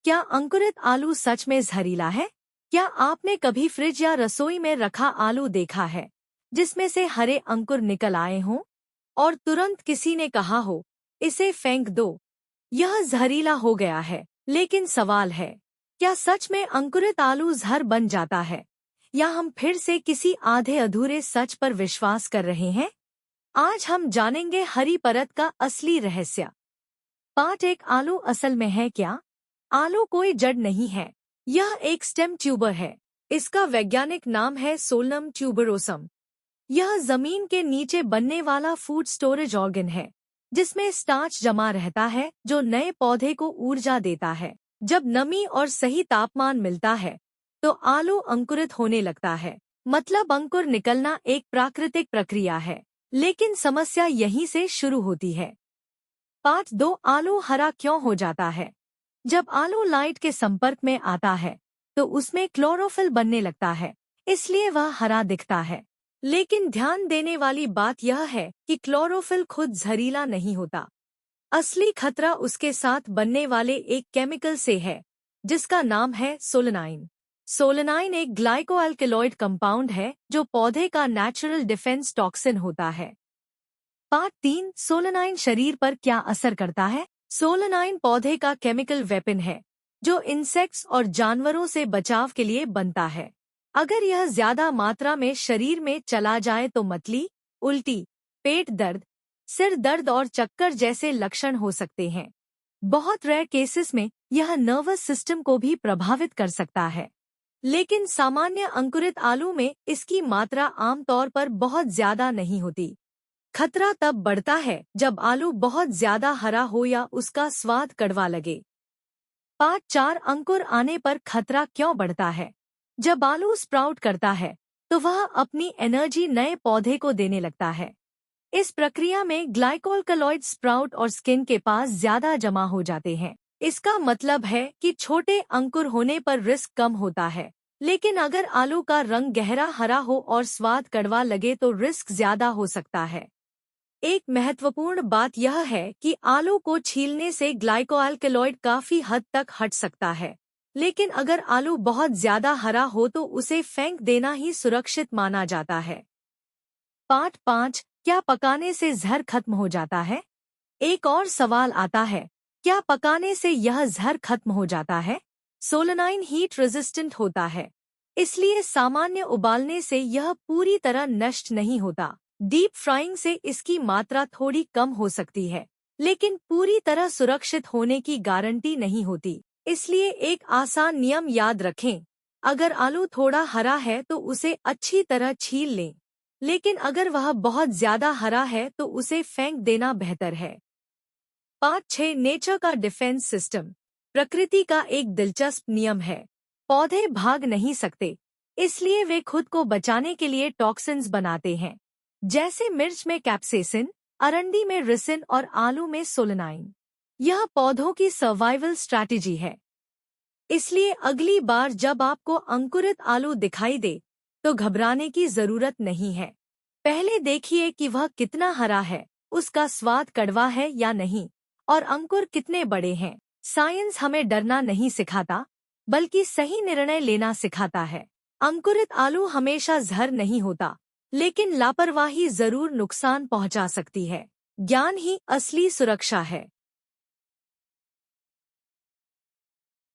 क्या अंकुरित आलू सच में जहरीला है? क्या आपने कभी फ्रिज या रसोई में रखा आलू देखा है जिसमें से हरे अंकुर निकल आए हों और तुरंत किसी ने कहा हो, इसे फेंक दो, यह जहरीला हो गया है? लेकिन सवाल है, क्या सच में अंकुरित आलू जहर बन जाता है, या हम फिर से किसी आधे अधूरे सच पर विश्वास कर रहे हैं? आज हम जानेंगे हरी परत का असली रहस्य। पार्ट 1। आलू असल में है क्या? आलू कोई जड़ नहीं है, यह एक स्टेम ट्यूबर है। इसका वैज्ञानिक नाम है सोलनम ट्यूबरोसम। यह जमीन के नीचे बनने वाला फूड स्टोरेज ऑर्गन है, जिसमें स्टार्च जमा रहता है जो नए पौधे को ऊर्जा देता है। जब नमी और सही तापमान मिलता है तो आलू अंकुरित होने लगता है, मतलब अंकुर निकलना एक प्राकृतिक प्रक्रिया है। लेकिन समस्या यहीं से शुरू होती है। पार्ट 2। आलू हरा क्यों हो जाता है? जब आलू लाइट के संपर्क में आता है तो उसमें क्लोरोफिल बनने लगता है, इसलिए वह हरा दिखता है। लेकिन ध्यान देने वाली बात यह है कि क्लोरोफिल खुद जहरीला नहीं होता। असली खतरा उसके साथ बनने वाले एक केमिकल से है, जिसका नाम है सोलेनाइन। सोलेनाइन एक ग्लाइकोअल्कलॉइड कंपाउंड है जो पौधे का नेचुरल डिफेंस टॉक्सिन होता है। पार्ट 3। सोलेनाइन शरीर पर क्या असर करता है? सोलेनाइन पौधे का केमिकल वेपन है जो इंसेक्ट्स और जानवरों से बचाव के लिए बनता है। अगर यह ज्यादा मात्रा में शरीर में चला जाए तो मतली, उल्टी, पेट दर्द, सिर दर्द और चक्कर जैसे लक्षण हो सकते हैं। बहुत रेयर केसेस में यह नर्वस सिस्टम को भी प्रभावित कर सकता है। लेकिन सामान्य अंकुरित आलू में इसकी मात्रा आमतौर पर बहुत ज्यादा नहीं होती। खतरा तब बढ़ता है जब आलू बहुत ज्यादा हरा हो या उसका स्वाद कड़वा लगे। पार्ट 4। अंकुर आने पर खतरा क्यों बढ़ता है? जब आलू स्प्राउट करता है तो वह अपनी एनर्जी नए पौधे को देने लगता है। इस प्रक्रिया में ग्लाइकोअल्कलॉइड स्प्राउट और स्किन के पास ज्यादा जमा हो जाते हैं। इसका मतलब है कि छोटे अंकुर होने पर रिस्क कम होता है, लेकिन अगर आलू का रंग गहरा हरा हो और स्वाद कड़वा लगे तो रिस्क ज्यादा हो सकता है। एक महत्वपूर्ण बात यह है कि आलू को छीलने से ग्लाइकोअल्कलॉइड काफी हद तक हट सकता है, लेकिन अगर आलू बहुत ज्यादा हरा हो तो उसे फेंक देना ही सुरक्षित माना जाता है। पार्ट 5। क्या पकाने से जहर खत्म हो जाता है? एक और सवाल आता है, क्या पकाने से यह जहर खत्म हो जाता है? सोलेनाइन हीट रेजिस्टेंट होता है, इसलिए सामान्य उबालने से यह पूरी तरह नष्ट नहीं होता। डीप फ्राइंग से इसकी मात्रा थोड़ी कम हो सकती है, लेकिन पूरी तरह सुरक्षित होने की गारंटी नहीं होती। इसलिए एक आसान नियम याद रखें, अगर आलू थोड़ा हरा है तो उसे अच्छी तरह छील लें, लेकिन अगर वह बहुत ज्यादा हरा है तो उसे फेंक देना बेहतर है। पार्ट 6। नेचर का डिफेंस सिस्टम। प्रकृति का एक दिलचस्प नियम है, पौधे भाग नहीं सकते, इसलिए वे खुद को बचाने के लिए टॉक्सिन्स बनाते हैं, जैसे मिर्च में कैप्सेसिन, अरंडी में रिसिन और आलू में सोलेनाइन। यह पौधों की सर्वाइवल स्ट्रैटेजी है। इसलिए अगली बार जब आपको अंकुरित आलू दिखाई दे तो घबराने की जरूरत नहीं है। पहले देखिए कि वह कितना हरा है, उसका स्वाद कड़वा है या नहीं, और अंकुर कितने बड़े हैं। साइंस हमें डरना नहीं सिखाता, बल्कि सही निर्णय लेना सिखाता है। अंकुरित आलू हमेशा जहर नहीं होता, लेकिन लापरवाही जरूर नुकसान पहुंचा सकती है। ज्ञान ही असली सुरक्षा है।